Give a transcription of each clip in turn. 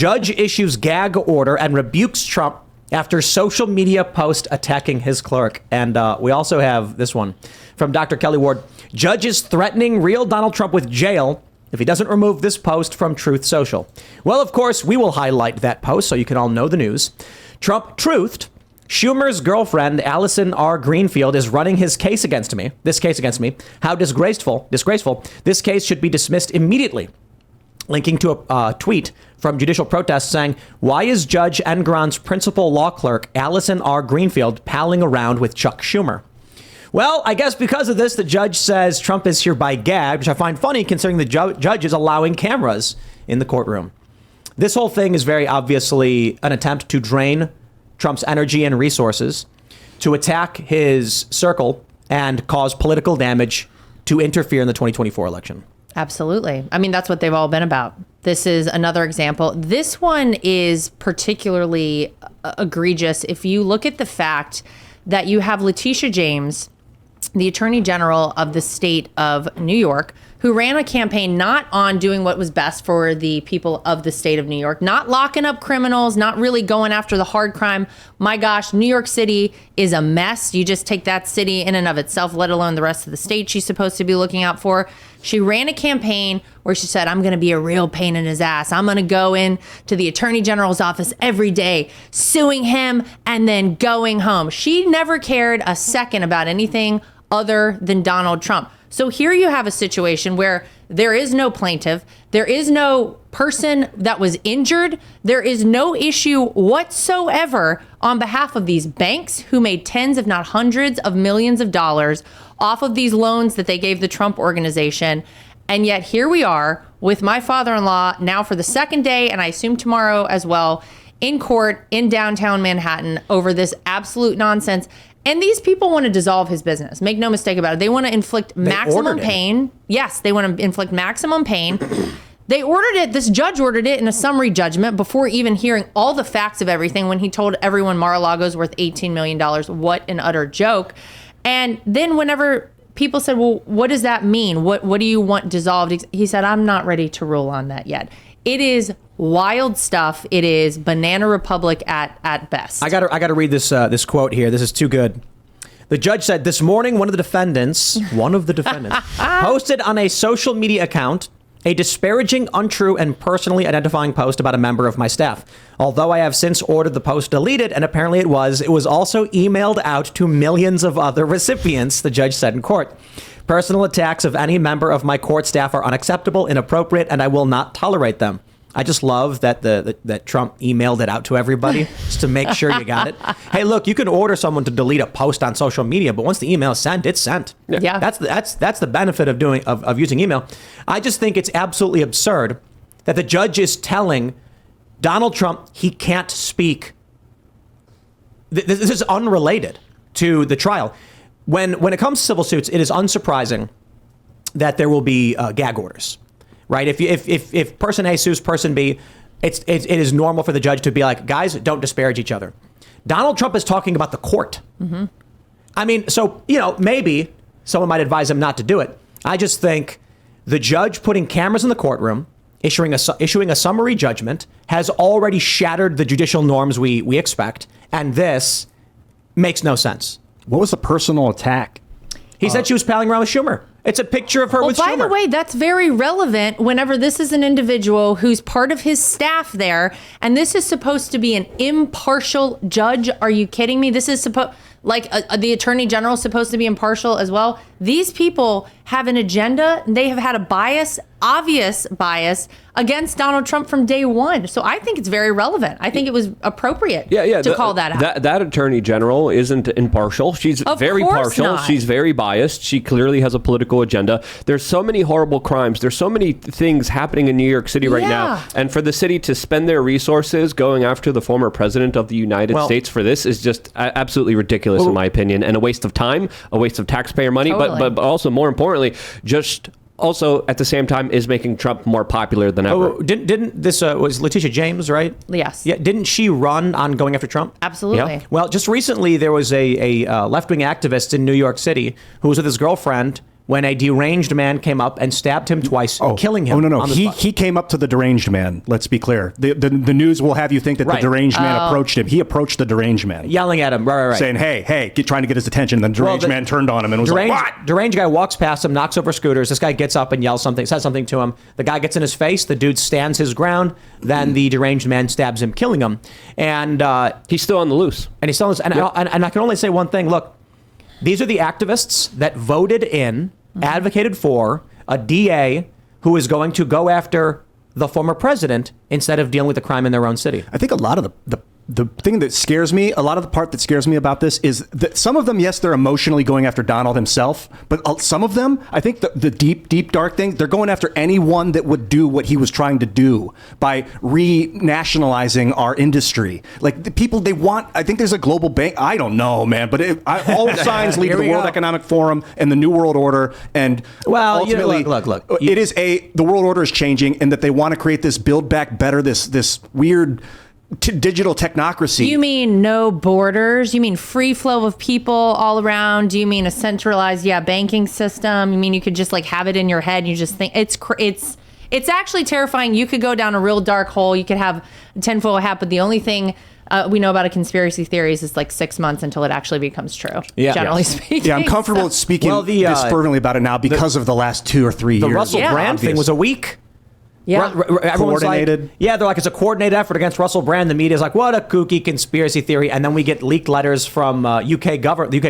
Judge issues gag order and rebukes Trump after social media post attacking his clerk. And we also have this one from Dr. Kelly Ward. Judge is threatening real Donald Trump with jail if he doesn't remove this post from Truth Social. Well, of course, we will highlight that post so you can all know the news. Trump truthed. Schumer's girlfriend, Allison R. Greenfield, is running his case against me. This case against me. How disgraceful. This case should be dismissed immediately. Linking to a tweet from Judicial Protest saying, why is Judge Engoron's principal law clerk, Allison R. Greenfield, palling around with Chuck Schumer? Well, I guess because of this, the judge says Trump is hereby gagged, which I find funny considering the judge is allowing cameras in the courtroom. This whole thing is very obviously an attempt to drain Trump's energy and resources, to attack his circle and cause political damage, to interfere in the 2024 election. Absolutely. I mean, that's what they've all been about. This is another example. This one is particularly egregious if you look at the fact that you have Letitia James, the Attorney General of the state of New York, who ran a campaign not on doing what was best for the people of the state of New York, not locking up criminals, not really going after the hard crime. My gosh, New York City is a mess. You just take that city in and of itself, let alone the rest of the state she's supposed to be looking out for. She ran a campaign where she said, I'm going to be a real pain in his ass. I'm going to go in to the Attorney General's office every day, suing him and then going home. She never cared a second about anything other than Donald Trump. So here you have a situation where there is no plaintiff, there is no person that was injured, there is no issue whatsoever on behalf of these banks who made tens, if not hundreds of millions of dollars off of these loans that they gave the Trump organization. And yet here we are with my father-in-law now for the second day, and I assume tomorrow as well, in court in downtown Manhattan over this absolute nonsense. And these people want to dissolve his business. Make no mistake about it. They want to inflict maximum pain. Yes, they want to inflict maximum pain. They ordered it. This judge ordered it in a summary judgment before even hearing all the facts of everything when he told everyone Mar-a-Lago's worth $18 million. What an utter joke. And then whenever people said, well, what does that mean? What do you want dissolved? He said, I'm not ready to rule on that yet. It is wild stuff. It is Banana Republic at best. I got to read this quote here. This is too good. The judge said this morning, one of the defendants posted on a social media account a disparaging, untrue, and personally identifying post about a member of my staff. Although I have since ordered the post deleted, and apparently it was also emailed out to millions of other recipients, the judge said in court. Personal attacks of any member of my court staff are unacceptable, inappropriate, and I will not tolerate them. I just love that that Trump emailed it out to everybody just to make sure you got it. Hey, look, you can order someone to delete a post on social media, but once the email is sent, it's sent. Yeah. That's the benefit of using email. I just think it's absolutely absurd that the judge is telling Donald Trump he can't speak. This is unrelated to the trial. When it comes to civil suits, it is unsurprising that there will be gag orders. Right. If person A sues person B, it is normal for the judge to be like, guys, don't disparage each other. Donald Trump is talking about the court. Mm-hmm. I mean, so, maybe someone might advise him not to do it. I just think the judge putting cameras in the courtroom, issuing a summary judgment has already shattered the judicial norms we expect. And this makes no sense. What was the personal attack? He said she was palling around with Schumer. It's a picture of her with Schumer. By the way, that's very relevant whenever this is an individual who's part of his staff there. And this is supposed to be an impartial judge. Are you kidding me? This is the attorney general is supposed to be impartial as well. These people have an agenda. They have had a obvious bias against Donald Trump from day one. So I think it's very relevant. I think it was appropriate to call that out. That attorney general isn't impartial. She's very partial. Not. She's very biased. She clearly has a political agenda. There's so many horrible crimes. There's so many things happening in New York City right now. And for the city to spend their resources going after the former president of the United States for this is just absolutely ridiculous, in my opinion, and a waste of time, a waste of taxpayer money, but also more importantly, just also at the same time is making Trump more popular than ever. Didn't this was Letitia James, right? Yes. Yeah. Didn't she run on going after Trump? Absolutely. Yeah. Well, just recently there was a left-wing activist in New York City who was with his girlfriend when a deranged man came up and stabbed him twice, killing him. Oh, no. on the spot. He came up to the deranged man. Let's be clear. The news will have you think that Right. the deranged man approached him. He approached the deranged man. Yelling at him, right. Saying, hey, trying to get his attention. Then the deranged man turned on him and was like, what? Deranged guy walks past him, knocks over scooters. This guy gets up and yells something, says something to him. The guy gets in his face. The dude stands his ground. Then the deranged man stabs him, killing him. And he's still on the loose. And he's still on the loose. And I can only say one thing. Look, these are the activists that voted in, advocated for a DA who is going to go after the former president instead of dealing with the crime in their own city. I think a lot of the thing that scares me, a lot of the part that scares me about this is that some of them, yes, they're emotionally going after Donald himself, but some of them, I think the deep, dark thing, they're going after anyone that would do what he was trying to do by renationalizing our industry. Like the people they want, I think there's a global bank. I don't know, man, but all signs lead to the World Economic Forum and the New World Order. And ultimately, look. The world order is changing and that they want to create this build back better, this weird digital technocracy. You mean no borders? You mean free flow of people all around? Do you mean a centralized, banking system? You mean you could just like have it in your head? You just think it's actually terrifying. You could go down a real dark hole. You could have a tinfoil hat, but the only thing we know about a conspiracy theories is like 6 months until it actually becomes true. Yeah. Generally speaking. Yeah, I'm comfortable speaking this fervently about it now because of the last 2 or 3 years. The Russell Brand thing was a week. Yeah. Everyone's coordinated. Like, they're like, it's a coordinated effort against Russell Brand. The media's like, what a kooky conspiracy theory. And then we get leaked letters from the UK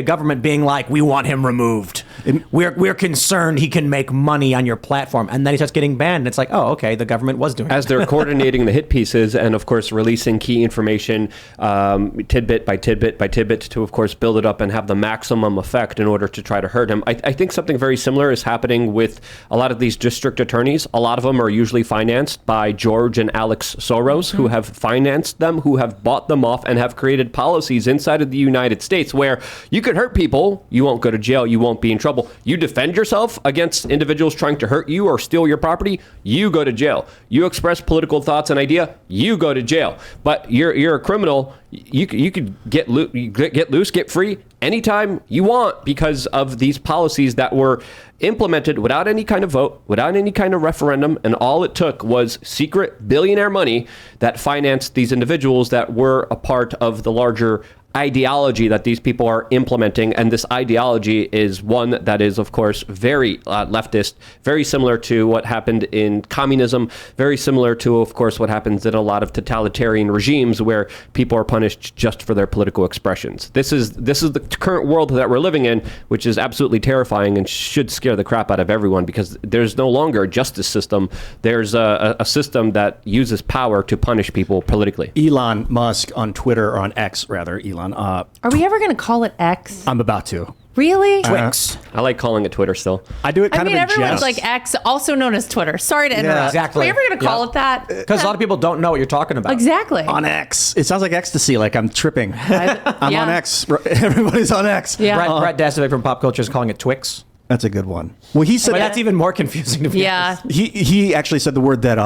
government being like, we want him removed. We're concerned he can make money on your platform. And then he starts getting banned. And it's like, oh, okay, the government was doing it. As they're coordinating the hit pieces and, of course, releasing key information tidbit by tidbit by tidbit to, of course, build it up and have the maximum effect in order to try to hurt him. I think something very similar is happening with a lot of these district attorneys. A lot of them are usually financed by George and Alex Soros, who have financed them, who have bought them off, and have created policies inside of the United States where you could hurt people, you won't go to jail, you won't be in trouble. You defend yourself against individuals trying to hurt you or steal your property, you go to jail. You express political thoughts and idea, you go to jail. But you're a criminal, you could get loose, get free anytime you want because of these policies that were implemented without any kind of vote, without any kind of referendum, and all it took was secret billionaire money that financed these individuals that were a part of the larger ideology that these people are implementing. And this ideology is one that is, of course, very leftist, very similar to what happened in communism, very similar to, of course, what happens in a lot of totalitarian regimes where people are punished just for their political expressions. This is the current world that we're living in, which is absolutely terrifying and should scare the crap out of everyone because there's no longer a justice system. There's a system that uses power to punish people politically. Elon Musk on Twitter, or on X rather, Elon. Are we ever going to call it X? I'm about to. Really? Twix. I like calling it Twitter still. I do it kind of in everyone's jest. like X, also known as Twitter. Sorry to interrupt. exactly. Are we ever going to call it that? Because a lot of people don't know what you're talking about. Exactly. On X. It sounds like ecstasy, like I'm tripping. I'm on X. Everybody's on X. Yeah. Brett Dasovic from Pop Culture is calling it Twix. That's a good one. Well, he said But that's even more confusing to me. Yeah. he actually said the word that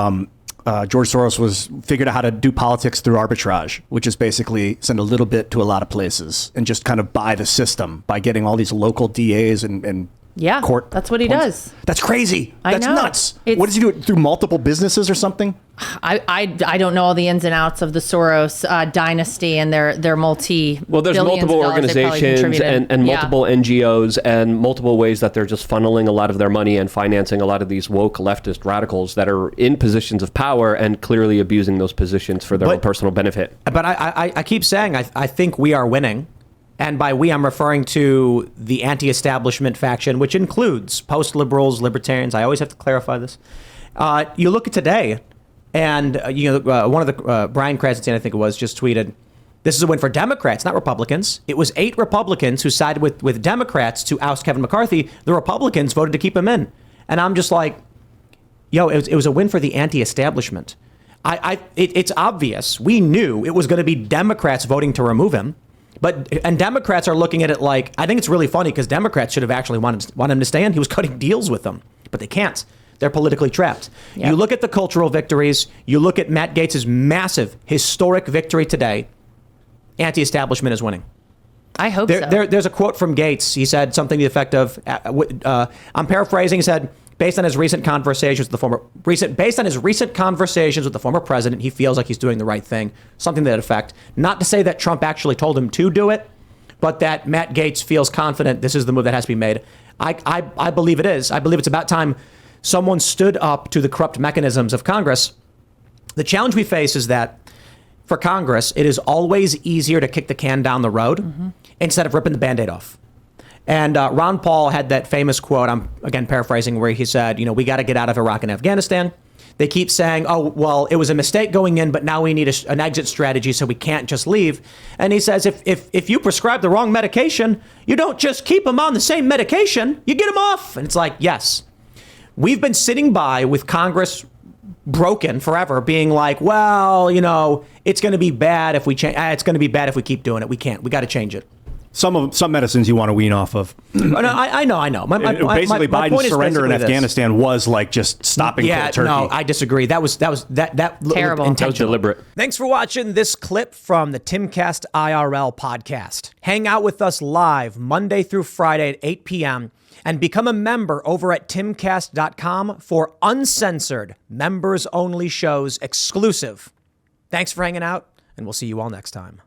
George Soros figured out how to do politics through arbitrage, which is basically send a little bit to a lot of places and just kind of buy the system by getting all these local DAs and court. That's what he does. That's crazy. That's know. nuts. What does he do? Through multiple businesses or something? I don't know all the ins and outs of the Soros dynasty and their multi. Well, there's multiple organizations and multiple NGOs and multiple ways that they're just funneling a lot of their money and financing a lot of these woke leftist radicals that are in positions of power and clearly abusing those positions for their own personal benefit. But I keep saying I think we are winning. And by we, I'm referring to the anti-establishment faction, which includes post-liberals, libertarians. I always have to clarify this. You look at today, and one of the Brian Krasenstein, I think it was, just tweeted, "This is a win for Democrats, not Republicans." It was 8 Republicans who sided with Democrats to oust Kevin McCarthy. The Republicans voted to keep him in, and I'm just like, it was a win for the anti-establishment. It's obvious. We knew it was going to be Democrats voting to remove him. And Democrats are looking at it like, I think it's really funny because Democrats should have actually wanted him to stay in. He was cutting deals with them, but they can't. They're politically trapped. Yep. You look at the cultural victories. You look at Matt Gaetz' massive, historic victory today. Anti-establishment is winning. I hope so. There's a quote from Gates. He said something to the effect of, I'm paraphrasing, he said, based on his recent conversations with the former president, he feels like he's doing the right thing. Something to that effect. Not to say that Trump actually told him to do it, but that Matt Gaetz feels confident this is the move that has to be made. I believe it is. I believe it's about time someone stood up to the corrupt mechanisms of Congress. The challenge we face is that for Congress, it is always easier to kick the can down the road instead of ripping the Band-Aid off. And Ron Paul had that famous quote, I'm again paraphrasing, where he said, we got to get out of Iraq and Afghanistan. They keep saying, oh, well, it was a mistake going in, but now we need an exit strategy, so we can't just leave. And he says, if you prescribe the wrong medication, you don't just keep them on the same medication, you get them off. And it's like, yes, we've been sitting by with Congress broken forever, being like, well, it's going to be bad if we change. It's going to be bad if we keep doing it. We can't. We got to change it. Some medicines you want to wean off of. No, I know. Basically, Biden's surrender in Afghanistan was like just stopping cold turkey. No, I disagree. That terrible. That was deliberate. Thanks for watching this clip from the Timcast IRL podcast. Hang out with us live Monday through Friday at 8 p.m. and become a member over at timcast.com for uncensored, members-only shows exclusive. Thanks for hanging out, and we'll see you all next time.